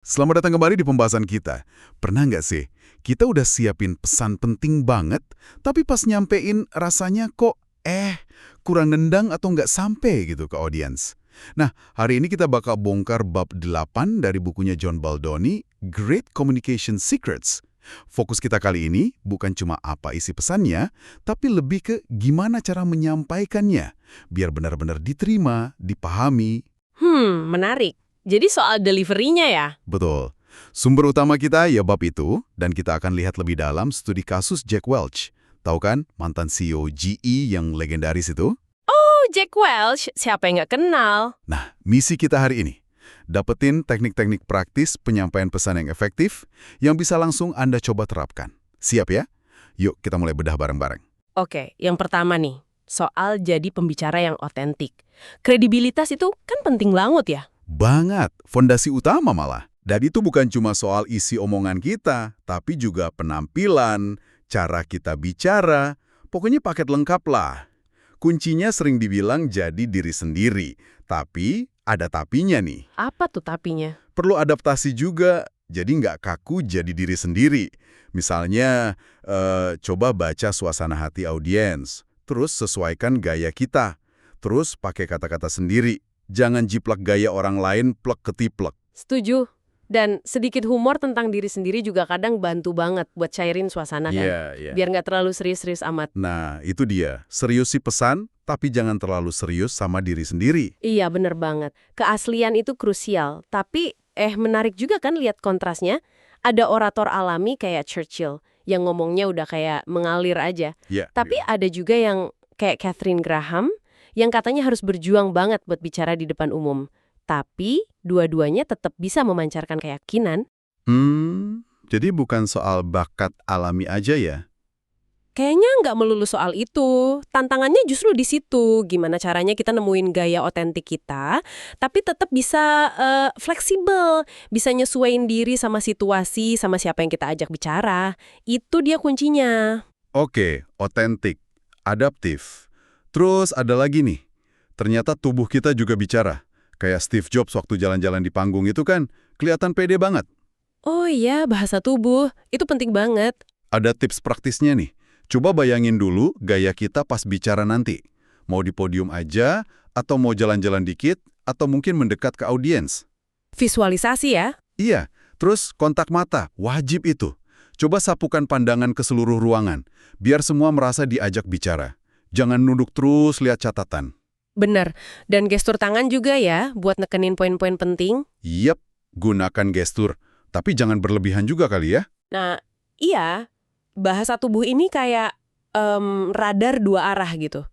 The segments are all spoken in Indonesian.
Selamat datang kembali di pembahasan kita. Pernah nggak sih, kita udah siapin pesan penting banget, tapi pas nyampein rasanya kok kurang nendang atau nggak sampai gitu ke audiens. Nah, hari ini kita bakal bongkar bab 8 dari bukunya John Baldoni, Great Communication Secrets. Fokus kita kali ini bukan cuma apa isi pesannya, tapi lebih ke gimana cara menyampaikannya, biar benar-benar diterima, dipahami. Menarik. Jadi soal delivery-nya ya? Betul. Sumber utama kita ya bab itu, dan kita akan lihat lebih dalam studi kasus Jack Welch. Tahu kan, mantan CEO GE yang legendaris itu? Oh, Jack Welch. Siapa yang nggak kenal? Nah, misi kita hari ini, dapetin teknik-teknik praktis penyampaian pesan yang efektif, yang bisa langsung Anda coba terapkan. Siap ya? Yuk kita mulai bedah bareng-bareng. Oke, yang pertama nih. Soal jadi pembicara yang otentik. Kredibilitas itu kan penting banget ya? Banget, fondasi utama malah. Dan itu bukan cuma soal isi omongan kita, tapi juga penampilan, cara kita bicara, pokoknya paket lengkap lah. Kuncinya sering dibilang jadi diri sendiri, tapi ada tapinya nih. Apa tuh tapinya? Perlu adaptasi juga, jadi nggak kaku jadi diri sendiri. Misalnya, coba baca suasana hati audiens, terus sesuaikan gaya kita, terus pakai kata-kata sendiri. Jangan jiplak gaya orang lain plek ketiplek. Setuju. Dan sedikit humor tentang diri sendiri juga kadang bantu banget buat cairin suasana kan? Iya. Biar nggak terlalu serius-serius amat. Nah, itu dia. Seriusi pesan, tapi jangan terlalu serius sama diri sendiri. Iya, bener banget. Keaslian itu krusial. Tapi, menarik juga kan lihat kontrasnya. Ada orator alami kayak Churchill, yang ngomongnya udah kayak mengalir aja. Ya. Tapi ada juga yang kayak Catherine Graham, yang katanya harus berjuang banget buat bicara di depan umum. Tapi, dua-duanya tetap bisa memancarkan keyakinan. Jadi bukan soal bakat alami aja ya? Kayaknya nggak melulu soal itu. Tantangannya justru di situ. Gimana caranya kita nemuin gaya otentik kita, tapi tetap bisa fleksibel. Bisa nyesuaiin diri sama situasi, sama siapa yang kita ajak bicara. Itu dia kuncinya. Oke, otentik, adaptif. Terus ada lagi nih, ternyata tubuh kita juga bicara. Kayak Steve Jobs waktu jalan-jalan di panggung itu kan, kelihatan pede banget. Oh iya, bahasa tubuh. Itu penting banget. Ada tips praktisnya nih. Coba bayangin dulu gaya kita pas bicara nanti. Mau di podium aja, atau mau jalan-jalan dikit, atau mungkin mendekat ke audiens. Visualisasi ya? Iya, terus kontak mata, wajib itu. Coba sapukan pandangan ke seluruh ruangan, biar semua merasa diajak bicara. Jangan nunduk terus lihat catatan. Bener. Dan gestur tangan juga ya, buat nekenin poin-poin penting. Yap, gunakan gestur. Tapi jangan berlebihan juga kali ya. Nah, iya. Bahasa tubuh ini kayak radar dua arah gitu.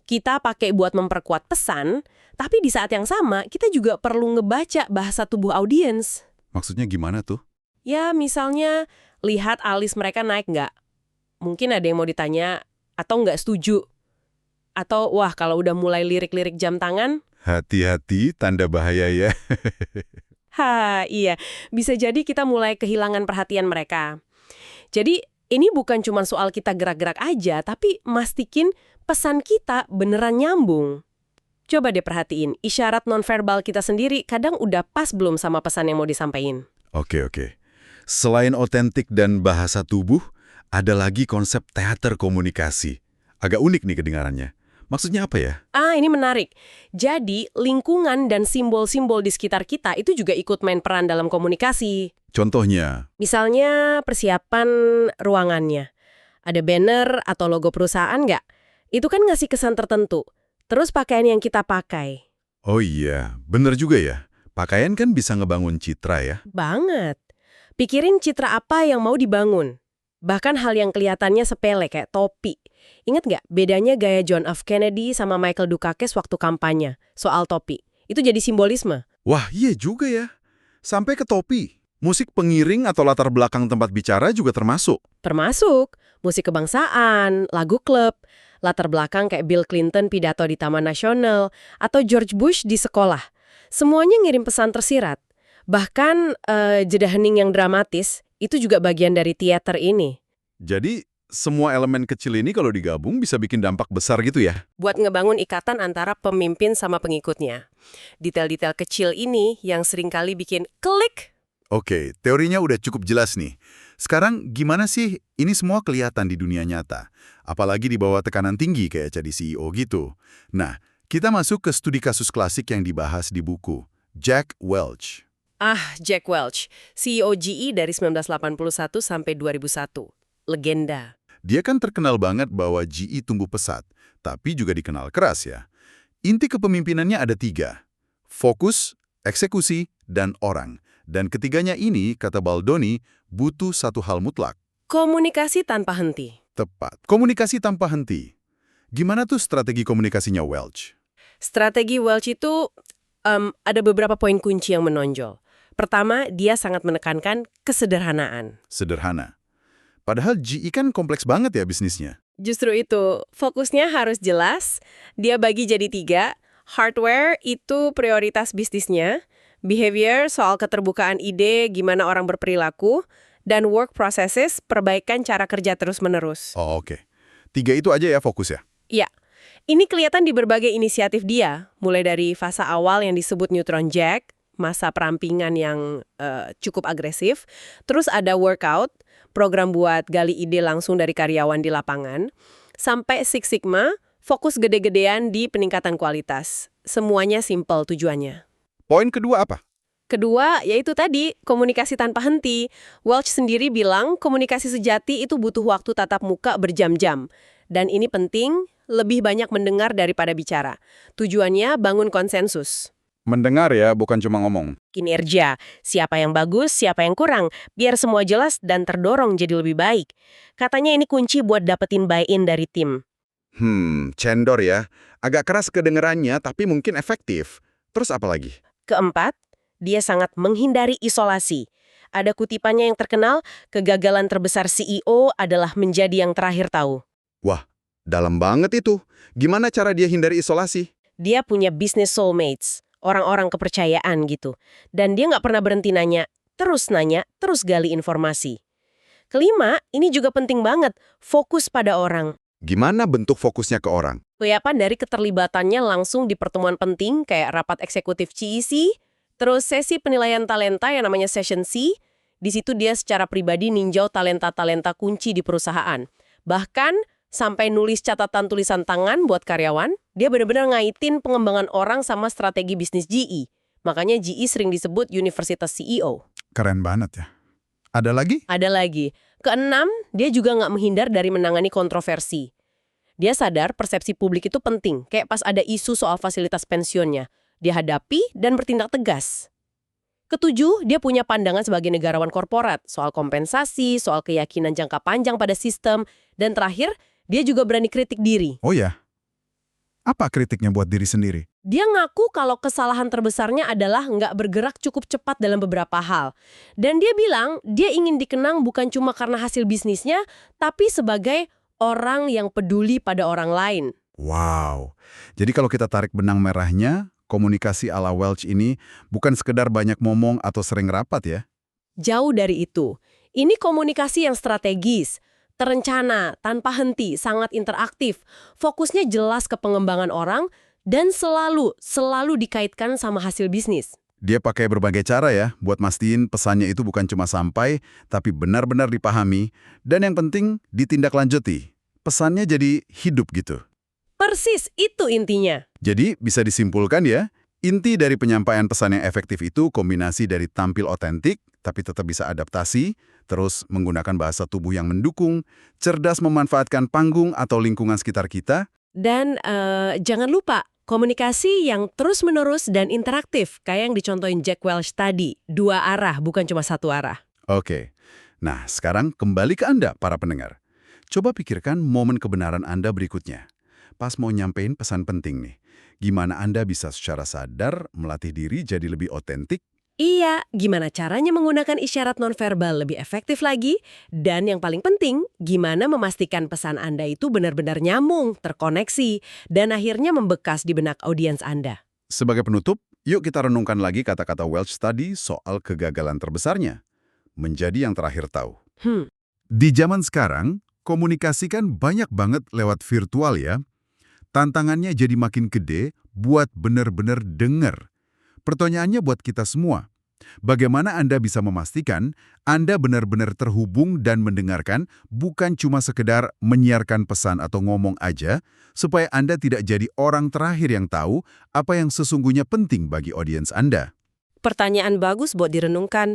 Kita pakai buat memperkuat pesan, tapi di saat yang sama, kita juga perlu ngebaca bahasa tubuh audiens. Maksudnya gimana tuh? Ya, misalnya, lihat alis mereka naik nggak? Mungkin ada yang mau ditanya, atau nggak setuju. Atau, wah kalau udah mulai lirik-lirik jam tangan, Hati-hati, tanda bahaya ya. iya. Bisa jadi kita mulai kehilangan perhatian mereka. Jadi, ini bukan cuma soal kita gerak-gerak aja, tapi mastiin pesan kita beneran nyambung. Coba deh perhatiin, isyarat nonverbal kita sendiri kadang udah pas belum sama pesan yang mau disampaikan. Oke. Selain otentik dan bahasa tubuh, ada lagi konsep teater komunikasi. Agak unik nih kedengarannya. Maksudnya apa ya? Ini menarik. Jadi, lingkungan dan simbol-simbol di sekitar kita itu juga ikut main peran dalam komunikasi. Contohnya, Misalnya, persiapan ruangannya. Ada banner atau logo perusahaan nggak? Itu kan ngasih kesan tertentu. Terus pakaian yang kita pakai. oh iya, bener juga ya. Pakaian kan bisa ngebangun citra ya. Banget. Pikirin citra apa yang mau dibangun. Bahkan hal yang kelihatannya sepele kayak topi. Ingat nggak bedanya gaya John F. Kennedy sama Michael Dukakis waktu kampanye soal topi? Itu jadi simbolisme. Wah, iya juga ya. Sampai ke topi. Musik pengiring atau latar belakang tempat bicara juga termasuk. Termasuk musik kebangsaan, lagu klub, latar belakang kayak Bill Clinton pidato di Taman Nasional, atau George Bush di sekolah. Semuanya ngirim pesan tersirat. Bahkan jeda hening yang dramatis, itu juga bagian dari teater ini. Jadi, semua elemen kecil ini kalau digabung bisa bikin dampak besar gitu ya? Buat ngebangun ikatan antara pemimpin sama pengikutnya. Detail-detail kecil ini yang seringkali bikin klik, Oke, teorinya udah cukup jelas nih. Sekarang gimana sih ini semua kelihatan di dunia nyata? Apalagi di bawah tekanan tinggi kayak jadi CEO gitu. Nah, kita masuk ke studi kasus klasik yang dibahas di buku, Jack Welch. Jack Welch, CEO GE dari 1981 sampai 2001. Legenda. Dia kan terkenal banget bahwa GE tumbuh pesat, tapi juga dikenal keras ya. Inti kepemimpinannya ada 3. Fokus, eksekusi, dan orang. Dan ketiganya ini, kata Baldoni, butuh satu hal mutlak. Komunikasi tanpa henti. Tepat. Komunikasi tanpa henti. Gimana tuh strategi komunikasinya Welch? Strategi Welch itu ada beberapa poin kunci yang menonjol. Pertama, dia sangat menekankan kesederhanaan. Sederhana. Padahal GE kan kompleks banget ya bisnisnya. Justru itu, fokusnya harus jelas. Dia bagi jadi 3. Hardware itu prioritas bisnisnya. Behavior soal keterbukaan ide, gimana orang berperilaku. Dan work processes, perbaikan cara kerja terus-menerus. Oh, oke. 3 itu aja ya fokus ya? Iya. Ini kelihatan di berbagai inisiatif dia. Mulai dari fase awal yang disebut Neutron Jack, masa perampingan yang cukup agresif. Terus ada workout, program buat gali ide langsung dari karyawan di lapangan, sampai Six Sigma, fokus gede-gedean di peningkatan kualitas. Semuanya simpel tujuannya. Poin kedua apa? Kedua, yaitu tadi, komunikasi tanpa henti. Welch sendiri bilang komunikasi sejati itu butuh waktu tatap muka berjam-jam. Dan ini penting, lebih banyak mendengar daripada bicara. Tujuannya bangun konsensus. Mendengar ya, bukan cuma ngomong. Kinerja, siapa yang bagus, siapa yang kurang, biar semua jelas dan terdorong jadi lebih baik. Katanya ini kunci buat dapetin buy-in dari tim. Cendor ya. Agak keras kedengerannya, tapi mungkin efektif. Terus apa lagi? Keempat, dia sangat menghindari isolasi. Ada kutipannya yang terkenal, kegagalan terbesar CEO adalah menjadi yang terakhir tahu. Wah, dalam banget itu. Gimana cara dia hindari isolasi? Dia punya business soulmates, orang-orang kepercayaan gitu. Dan dia nggak pernah berhenti nanya, terus gali informasi. Kelima, ini juga penting banget, fokus pada orang. Gimana bentuk fokusnya ke orang? Kelihatan dari keterlibatannya langsung di pertemuan penting kayak rapat eksekutif CEC, terus sesi penilaian talenta yang namanya Session C. Di situ dia secara pribadi ninjau talenta-talenta kunci di perusahaan. Bahkan sampai nulis catatan tulisan tangan buat karyawan, dia benar-benar ngaitin pengembangan orang sama strategi bisnis GE. Makanya GE sering disebut Universitas CEO. Keren banget ya. Ada lagi? Ada lagi. Keenam, dia juga nggak menghindar dari menangani kontroversi. Dia sadar persepsi publik itu penting, kayak pas ada isu soal fasilitas pensiunnya. Dia hadapi dan bertindak tegas. Ketujuh, dia punya pandangan sebagai negarawan korporat, soal kompensasi, soal keyakinan jangka panjang pada sistem, dan terakhir, dia juga berani kritik diri. Oh ya? Apa kritiknya buat diri sendiri? Dia ngaku kalau kesalahan terbesarnya adalah nggak bergerak cukup cepat dalam beberapa hal. Dan dia bilang, dia ingin dikenang bukan cuma karena hasil bisnisnya, tapi sebagai orang yang peduli pada orang lain. Wow. Jadi kalau kita tarik benang merahnya, komunikasi ala Welch ini bukan sekedar banyak ngomong atau sering rapat ya? Jauh dari itu. Ini komunikasi yang strategis, terencana, tanpa henti, sangat interaktif. Fokusnya jelas ke pengembangan orang dan selalu dikaitkan sama hasil bisnis. Dia pakai berbagai cara ya buat mastiin pesannya itu bukan cuma sampai, tapi benar-benar dipahami, dan yang penting ditindaklanjuti. Pesannya jadi hidup gitu. Persis, itu intinya. Jadi bisa disimpulkan ya, inti dari penyampaian pesan yang efektif itu kombinasi dari tampil otentik, tapi tetap bisa adaptasi, terus menggunakan bahasa tubuh yang mendukung, cerdas memanfaatkan panggung atau lingkungan sekitar kita. Dan jangan lupa, komunikasi yang terus-menerus dan interaktif, kayak yang dicontohin Jack Welch tadi. 2 arah, bukan cuma 1 arah. Oke, nah sekarang kembali ke Anda, para pendengar. Coba pikirkan momen kebenaran Anda berikutnya. Pas mau nyampein pesan penting nih, gimana Anda bisa secara sadar melatih diri jadi lebih otentik? Iya, gimana caranya menggunakan isyarat nonverbal lebih efektif lagi? Dan yang paling penting, gimana memastikan pesan Anda itu benar-benar nyambung, terkoneksi, dan akhirnya membekas di benak audiens Anda. Sebagai penutup, yuk kita renungkan lagi kata-kata Welch tadi soal kegagalan terbesarnya. Menjadi yang terakhir tahu. Di zaman sekarang, komunikasi kan banyak banget lewat virtual ya. Tantangannya jadi makin gede buat benar-benar dengar. Pertanyaannya buat kita semua, Bagaimana Anda bisa memastikan Anda benar-benar terhubung dan mendengarkan, bukan cuma sekedar menyiarkan pesan atau ngomong aja, supaya Anda tidak jadi orang terakhir yang tahu apa yang sesungguhnya penting bagi audiens Anda? Pertanyaan bagus buat direnungkan.